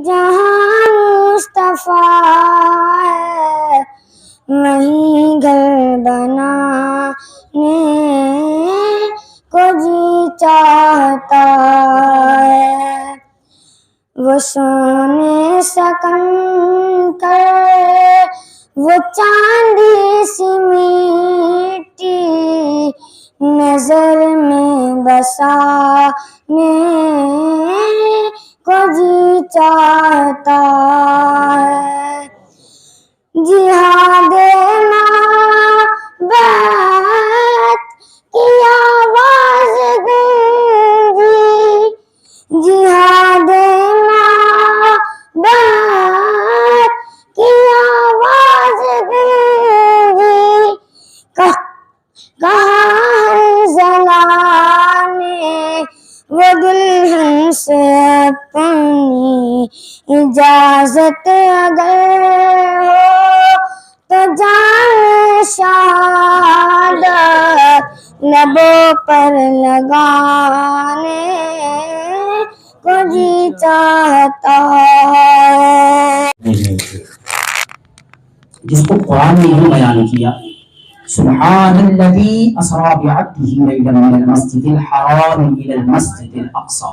جہاں مصطفیٰ ہے وہیں گھر بنانے کو جی چاہتا ہے، وہ سونے سکن کر وہ چاندی سی میٹھی نظر میں بسانے کو جی چاہتا ہے۔ جہاد محبت کی آواز گونجی، جہاد محبت کی آواز گونجی، کہاں حنظلہ نے وہ دلہن سے اپنی اجازت اگر ہو تو جان شہادت لبوں پر لگانے کو جی چاہتا ہے۔ جس کو قرآن نے یوں بیان کیا، سبحان الذی اسری بعبدہ لیلا من المسجد الحرام الی المسجد الاقصی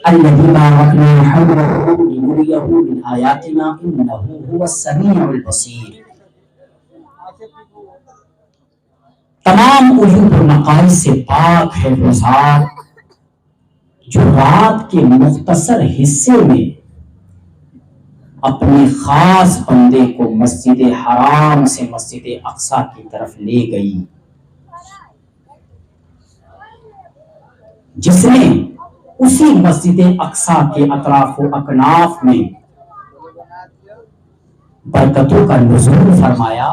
الذی بارکنا حولہ لنریہ من آیاتنا انہ هو السمیع البصیر۔ تمام عیوب و نقائص سے پاک ہے وہ ذات جو رات کے مختصر حصے میں اپنے خاص بندے کو مسجد حرام سے مسجد اقصی کی طرف لے گئی، جس نے اسی مسجد اقصی کے اطراف و اکناف میں برکتوں کا نزول فرمایا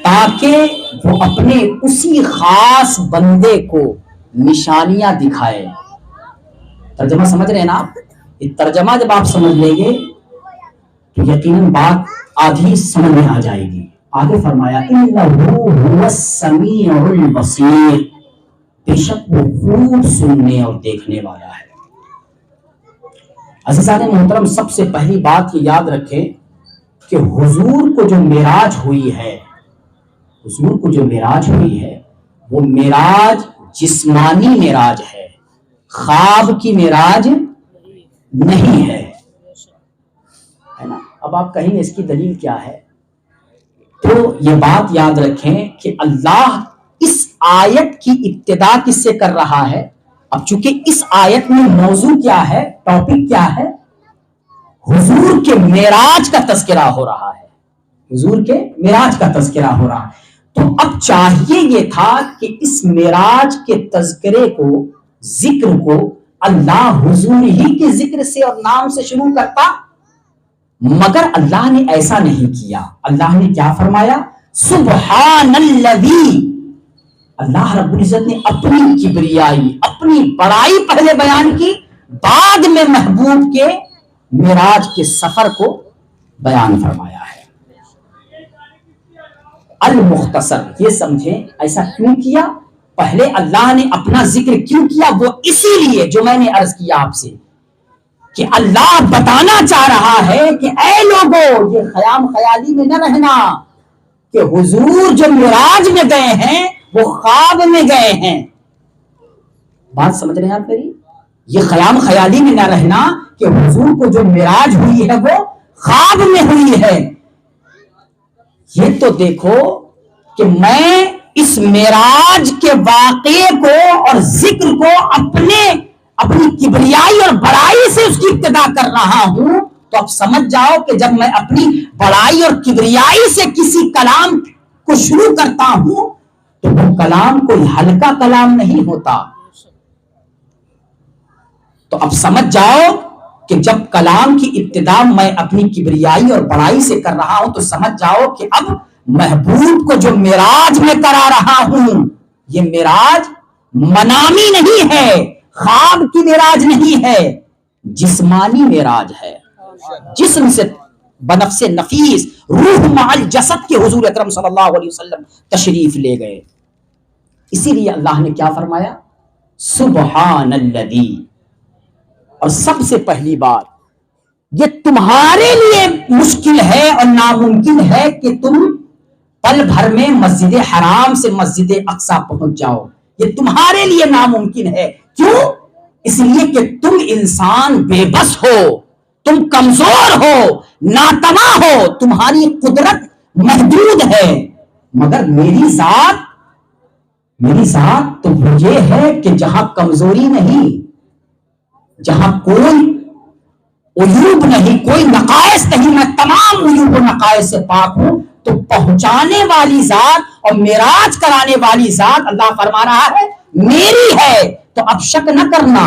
تاکہ وہ اپنے اسی خاص بندے کو نشانیاں دکھائے۔ ترجمہ سمجھ رہے ہیں نا آپ؟ یہ ترجمہ جب آپ سمجھ لیں گے تو یقیناً بات آدھی سمجھ میں آ جائے گی۔ آگے فرمایا اِنَّهُ هُوَ السَّمِيعُ الْبَصِيرُ، بے شک وہ خوب سننے اور دیکھنے والا ہے۔ عزیزان محترم، سب سے پہلی بات یہ یاد رکھیں کہ حضور کو جو معراج ہوئی ہے، حضور کو جو معراج ہوئی ہے وہ معراج جسمانی معراج ہے، خواب کی معراج نہیں ہے نا۔ اب آپ کہیں اس کی دلیل کیا ہے؟ تو یہ بات یاد رکھیں کہ اللہ اس آیت کی ابتدا کس سے کر رہا ہے؟ اب چونکہ اس آیت میں موضوع کیا ہے، ٹاپک کیا ہے؟ حضور کے معراج کا تذکرہ ہو رہا ہے، حضور کے معراج کا تذکرہ ہو رہا ہے۔ تو اب چاہیے یہ تھا کہ اس معراج کے تذکرے کو، ذکر کو اللہ حضور ہی کے ذکر سے اور نام سے شروع کرتا، مگر اللہ نے ایسا نہیں کیا۔ اللہ نے کیا فرمایا؟ سبحان الذی، اللہ رب العزت نے اپنی کبریائی، اپنی بڑائی پہلے بیان کی، بعد میں محبوب کے معراج کے سفر کو بیان فرمایا ہے۔ المختصر، یہ سمجھیں ایسا کیوں کیا؟ پہلے اللہ نے اپنا ذکر کیوں کیا؟ وہ اسی لیے جو میں نے عرض کیا آپ سے کہ اللہ بتانا چاہ رہا ہے کہ اے لوگوں، یہ خیام خیالی میں نہ رہنا کہ حضور جو معراج میں گئے ہیں وہ خواب میں گئے ہیں۔ بات سمجھ رہے ہیں آپ میری؟ یہ خیام خیالی میں نہ رہنا کہ حضور کو جو معراج ہوئی ہے وہ خواب میں ہوئی ہے۔ یہ تو دیکھو کہ میں اس معراج کے واقعے کو اور ذکر کو اپنی کبریائی اور بڑائی سے اس کی ابتدا کر رہا ہوں، تو اب سمجھ جاؤ کہ جب میں اپنی بڑائی اور کبریائی سے کسی کلام کو شروع کرتا ہوں تو وہ کلام کوئی ہلکا کلام نہیں ہوتا۔ تو اب سمجھ جاؤ کہ جب کلام کی ابتدا میں اپنی کبریائی اور بڑائی سے کر رہا ہوں تو سمجھ جاؤ کہ اب محبوب کو جو معراج میں کرا رہا ہوں، یہ معراج منامی نہیں ہے، خواب کی معراج نہیں ہے، جسمانی معراج ہے۔ جسم سے بنفس نفیس، روح مع الجسد کے حضور اکرم صلی اللہ علیہ وسلم تشریف لے گئے۔ اسی لیے اللہ نے کیا فرمایا؟ سبحان الذی، اور سب سے پہلی بات، یہ تمہارے لیے مشکل ہے اور ناممکن ہے کہ تم پل بھر میں مسجد حرام سے مسجد اقصی پہنچ جاؤ. یہ تمہارے لیے ناممکن ہے. کیوں؟ اس لیے کہ تم انسان بے بس ہو، تم کمزور ہو، ناتواں ہو، تمہاری قدرت محدود ہے. مگر میری ذات تو یہ ہے کہ جہاں کمزوری نہیں، جہاں کوئی عیوب نہیں، کوئی نقائص نہیں، میں تمام عیوب و نقائص سے پاک ہوں. تو پہنچانے والی ذات اور معراج کرانے والی ذات اللہ فرما رہا ہے میری ہے. تو اب شک نہ کرنا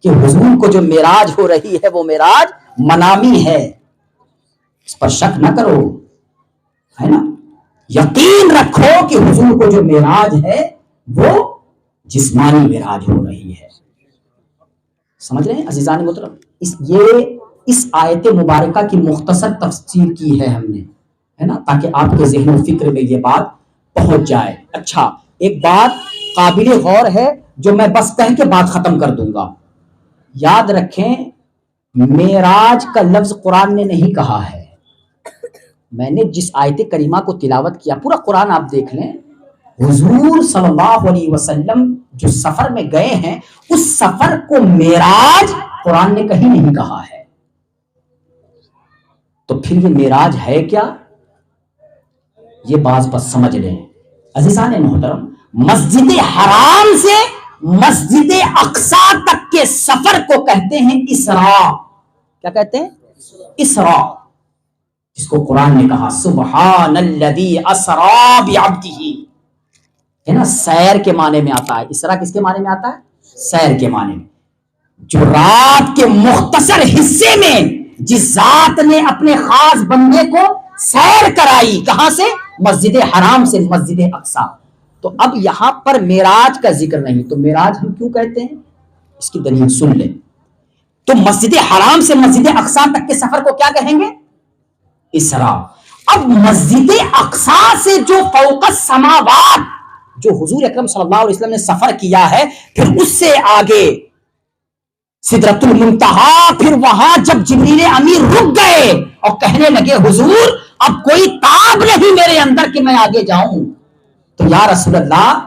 کہ حضور کو جو معراج ہو رہی ہے وہ معراج منامی ہے، اس پر شک نہ کرو، ہے نا. یقین رکھو کہ حضور کو جو معراج ہے وہ جسمانی معراج ہو رہی ہے. سمجھ رہے ہیں عزیزان محترم؟ اس آیت مبارکہ کی مختصر تفسیر کی ہے ہم نے، ہے نا، تاکہ آپ کے ذہن و فکر میں یہ بات پہنچ جائے. اچھا، ایک بات قابل غور ہے جو میں بس کہہ کے بات ختم کر دوں گا. یاد رکھیں، معراج کا لفظ قرآن نے نہیں کہا ہے. میں نے جس آیت کریمہ کو تلاوت کیا، پورا قرآن آپ دیکھ لیں، حضور صلی اللہ علیہ وسلم جو سفر میں گئے ہیں اس سفر کو معراج قرآن نے کہیں نہیں کہا ہے. تو پھر یہ معراج ہے کیا؟ یہ بات بس سمجھ لیں عزیزان محترم. مسجد حرام سے مسجد اقصی تک کے سفر کو کہتے ہیں اسراء. کیا کہتے ہیں؟ اسراء. جس کو قرآن نے کہا سبحان الذی اسریٰ بعبدہ، ہے نا، سیر کے معنی میں آتا ہے. اسراء کس کے معنی میں آتا ہے؟ سیر کے معنی میں. جو رات کے مختصر حصے میں جس ذات نے اپنے خاص بندے کو سیر کرائی، کہاں سے؟ مسجد حرام سے مسجد اقصی. تو اب یہاں پر معراج کا ذکر نہیں، تو معراج ہم کیوں کہتے ہیں؟ اس کی دلیل سن لیں. تو مسجد حرام سے مسجد اقصی تک کے سفر کو کیا کہیں گے؟ اسراء. اب مسجد اقصی سے جو فوق السماوات جو حضور اکرم صلی اللہ علیہ وسلم نے سفر کیا ہے، پھر اس سے آگے سدرۃ المنتہا، پھر وہاں جب جبریل امیر رک گئے اور کہنے لگے حضور اب کوئی تاب نہیں میرے اندر کہ میں آگے جاؤں، تو یا رسول اللہ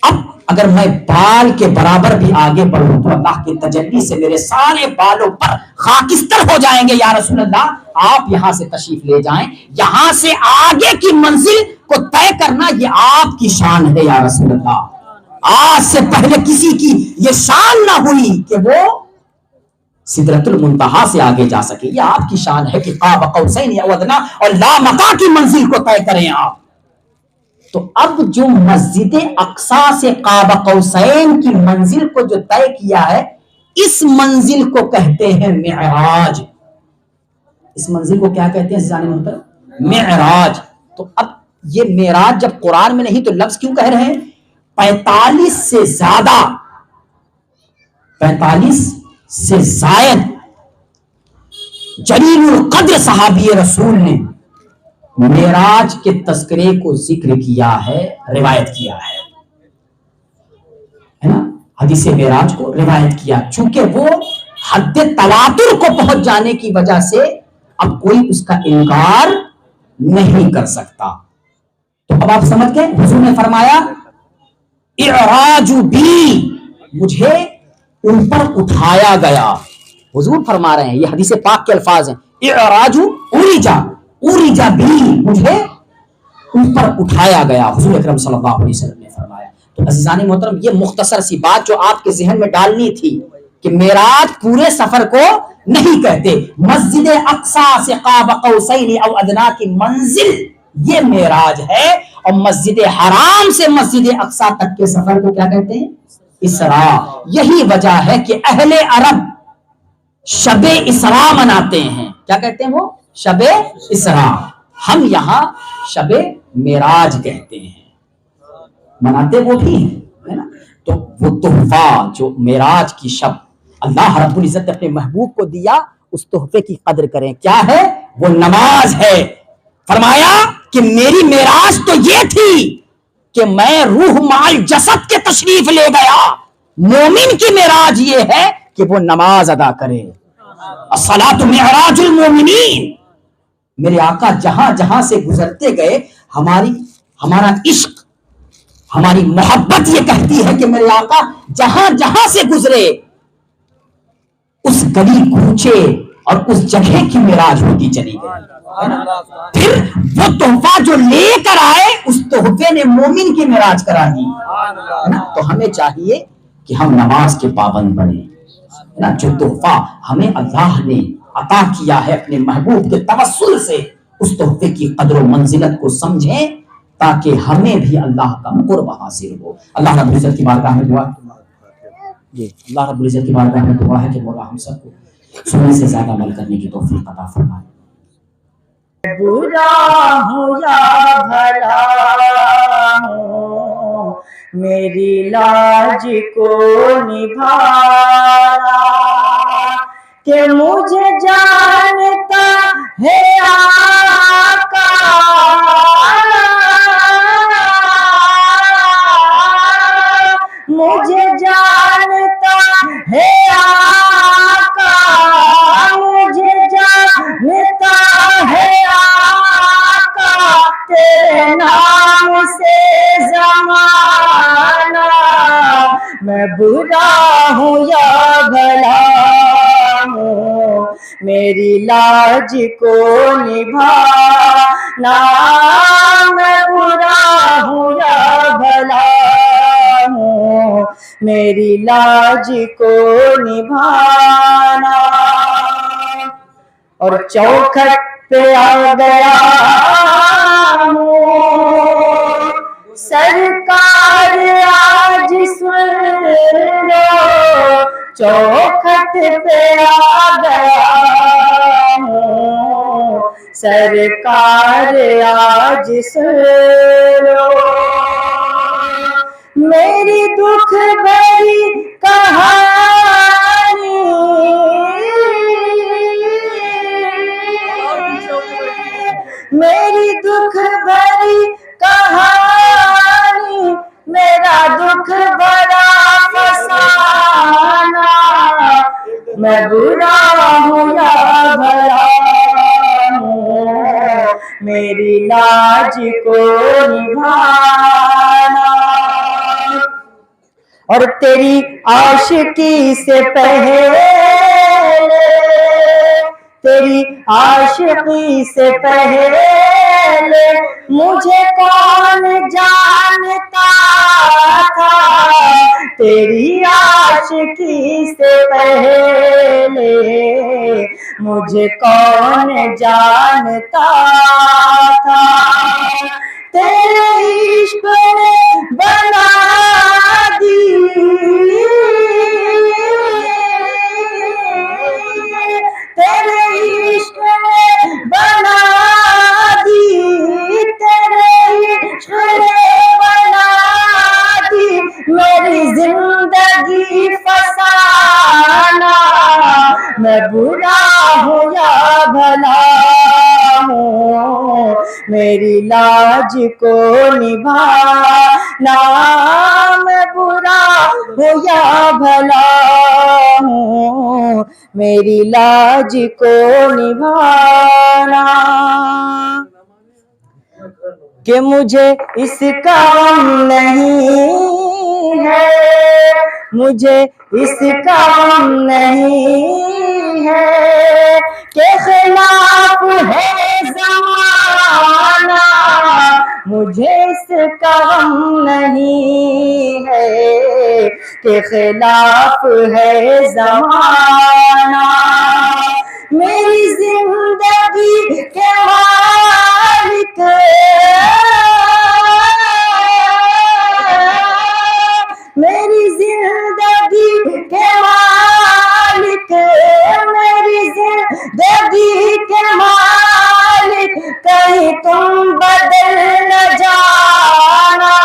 اب اگر میں بال کے برابر بھی آگے بڑھوں تو اللہ کے تجلی سے میرے سارے بالوں پر خاکستر ہو جائیں گے. یا رسول اللہ آپ یہاں سے تشریف لے جائیں، یہاں سے آگے کی منزل کو طے کرنا یہ آپ کی شان ہے. یا رسول اللہ آج سے پہلے کسی کی یہ شان نہ ہوئی کہ وہ سدرۃ المنتہا سے آگے جا سکے. یہ آپ کی شان ہے کہ قاب قوسین او ادنی اور لامقا کی منزل کو طے کریں آپ. تو اب جو مسجد اقصی سے قاب قوسین کی منزل کو جو طے کیا ہے، اس منزل کو کہتے ہیں معراج. اس منزل کو کیا کہتے ہیں عزیزان محترم؟ معراج. تو اب یہ معراج جب قرآن میں نہیں تو لفظ کیوں کہہ رہے ہیں؟ 45 سے زیادہ، 45 سے زائد جلیل القدر صحابی رسول نے معراج کے تذکرے کو ذکر کیا ہے، روایت کیا ہے نا، حدیث معراج کو روایت کیا، چونکہ وہ حد تواتر کو پہنچ جانے کی وجہ سے اب کوئی اس کا انکار نہیں کر سکتا. تو اب آپ سمجھ گئے، حضور نے فرمایا اعراج بی، مجھے اوپر اٹھایا گیا. حضور فرما رہے ہیں، یہ حدیث پاک کے الفاظ ہیں، اعراج اوریجا بی، مجھے اوپر اٹھایا گیا. حضور اکرم صلی اللہ علیہ وسلم نے فرمایا. تو عزیزان محترم یہ مختصر سی بات جو آپ کے ذہن میں ڈالنی تھی کہ معراج پورے سفر کو نہیں کہتے، مسجد اقصی سے قاب قوسین او ادنی کی منزل یہ معراج ہے، اور مسجد حرام سے مسجد اقصی تک کے سفر کو کیا کہتے ہیں؟ اسراء. یہی وجہ ہے کہ اہل عرب شب اسراء مناتے ہیں. کیا کہتے ہیں وہ؟ شب اسراء. ہم یہاں شب معراج کہتے ہیں، مناتے وہ بھی ہیں، ہے نا. تو وہ تحفہ جو معراج کی شب اللہ رب العزت نے اپنے محبوب کو دیا، اس تحفے کی قدر کریں. کیا ہے وہ؟ نماز ہے. فرمایا کہ میری معراج تو یہ تھی کہ میں روح مال جسد کے تشریف لے گیا. مومن کی معراج یہ ہے کہ وہ نماز ادا کرے. الصلاۃ معراج المومنین. میرے آقا جہاں جہاں سے گزرتے گئے ہمارا عشق، ہماری محبت یہ کہتی ہے کہ میرے آقا جہاں جہاں سے گزرے اس گلی کوچے اور اس جگہ کی معراج ہوتی چلی گئی. پھر وہ تحفہ جو لے کر آئے اس تحفے نے مومن کی معراج کرا دی. تو ہمیں چاہیے کہ ہم نماز کے پابند بنیں. جو تحفہ ہمیں اللہ نے عطا کیا ہے اپنے محبوب کے توسل سے، اس تحفے کی قدر و منزلت کو سمجھیں تاکہ ہمیں بھی اللہ کا قرب حاصل ہو. اللہ رب العزت کی بارگاہ میں دعا جی اللہ رب العزت کی بارگاہ میں دعا ہے کہ مولا ہم سب کو سننے سے زیادہ عمل کرنے کی توفیق عطا فرمائے. برا ہوں یا بھلا ہوں میری لاج کو نبھانا، کہ مجھے جانتا ہے آقا مجھے جانتا ہے آقا مجھے جانتا ہے آقا تیرے نام سے زمانہ، میں برا ہوں یا بھلا ہوں میری لاج کو نبھانا، میں برا ہوں یا بھلا ہوں میری لاج کو نبھانا. اور چوکھٹ پہ آ گیا ہوں سرکار آج سن لو، چوکھٹ پہ آ گیا ہوں سرکار آج سن لو، میری دکھ بھری کہانی میری دکھ بھری کہانی میرا دکھ بڑا فسانہ، میں برا ہوں یا بھلا ہوں میری لاج کو نبھانا. اور تیری عاشقی سے پہلے تیری عاشقی سے پہلے مجھے کون جانتا تھا، تیری عاشقی سے پہلے مجھے کون جانتا تھا، تیرے عشق نے بنا دی تیرے عشق نے بنا دی تیرے عشق نے بنا دی میری زندگی فسانہ، میں برا ہوں یا بھلا ہوں میری لاج کو نبھانا، میں برا ہوں یا بھلا ہوں میری لاج کو نبھانا، کہ مجھے اس کا غم نہیں ہے مجھے اس کا غم نہیں ہے، کہ خلاف ہے زمانہ مجھے اس کا غم نہیں ہے، کہ خلاف ہے زمانہ، میری زندگی کے مالک میری زندگی کے مالک میری زندگی کے مالک کہیں تم بدل نہ جانا،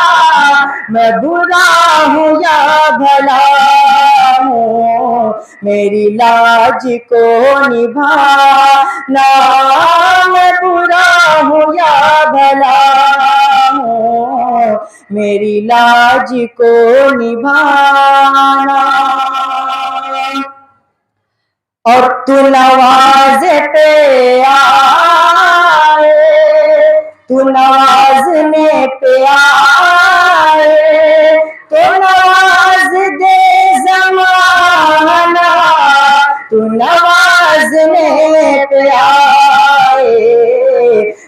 میں برا ہوں یا بھلا ہوں میری لاج کو نبھانا، میں برا ہوں یا بھلا ہوں میری لاج کو نبھانا. تو نواز پہ آئے، تو نوازنے پہ آئے، تو نواز دے زمانہ، تو نوازنے پہ آئے،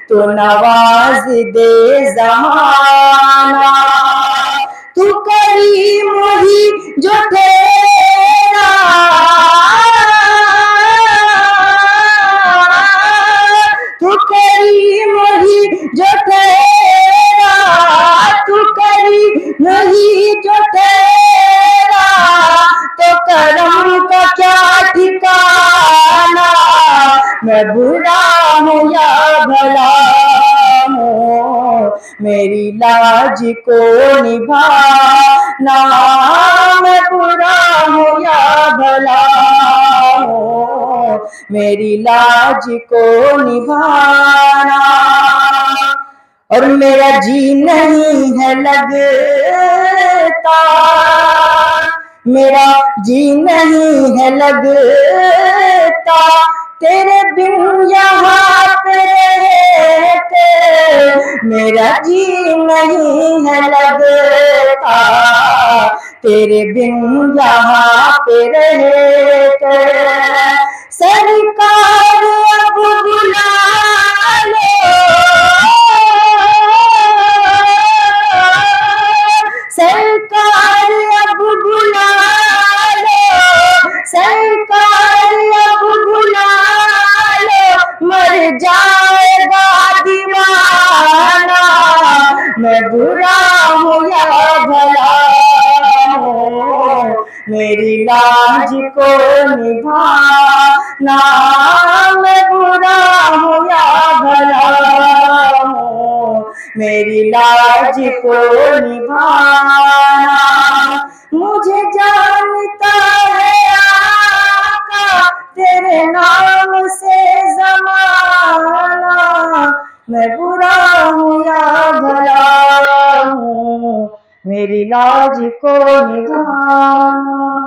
تو نواز دے زمانہ، تو کریم ہی جو تیرا، تو کریم ہی جو تیرا، تو کریم ہی جو تیرا، تو کرم کا کیا ٹھکانا، میں برا ہوں یا بھلا ہوں، میری لاج کو نبھانا، میں برا ہوں یا بھلا ہوں، میری لاج کو نبھانا، اور میرا جی نہیں ہے لگتا، میرا جی نہیں ہے لگتا، تیرے بن یہاں پہ رہتے، میرا جی نہیں ہے لگتا، تیرے بن یہاں پہ رہتے، سرکار اب بلا لو، سرکار اب بلا لو، سرکار اب بلا لو، مر جائے گا دیوانہ، میں برا ہوں یا بھلا ہوں، میری لاج کو نبھانا، میں برا ہوں یا بھلا ہوں، میری لاج کو نبھانا، مجھے جانتا ہے آقا تیرے نام سے زمانہ، میں برا ہوں یا بھلا ہوں، میری لاج کو نبھانا۔